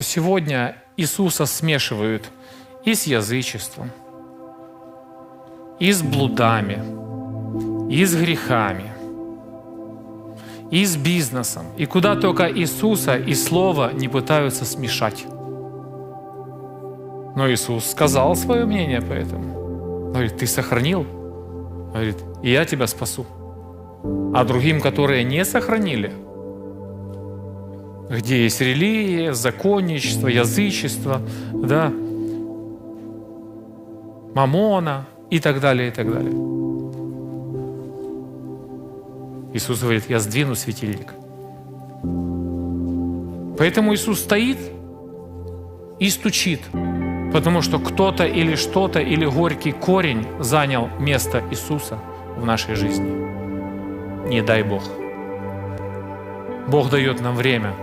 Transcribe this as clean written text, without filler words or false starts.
Сегодня Иисуса смешивают и с язычеством, и с блудами, и с грехами, и с бизнесом. И куда только Иисуса и Слово не пытаются смешать. Но Иисус сказал свое мнение по этому. Говорит, ты сохранил? Говорит, и я тебя спасу. А другим, которые не сохранили, где есть религия, законничество, язычество, да, мамона и так далее, и так далее. Иисус говорит, я сдвину светильник. Поэтому Иисус стоит и стучит, потому что кто-то или что-то, или горький корень занял место Иисуса в нашей жизни. Не дай Бог. Бог дает нам время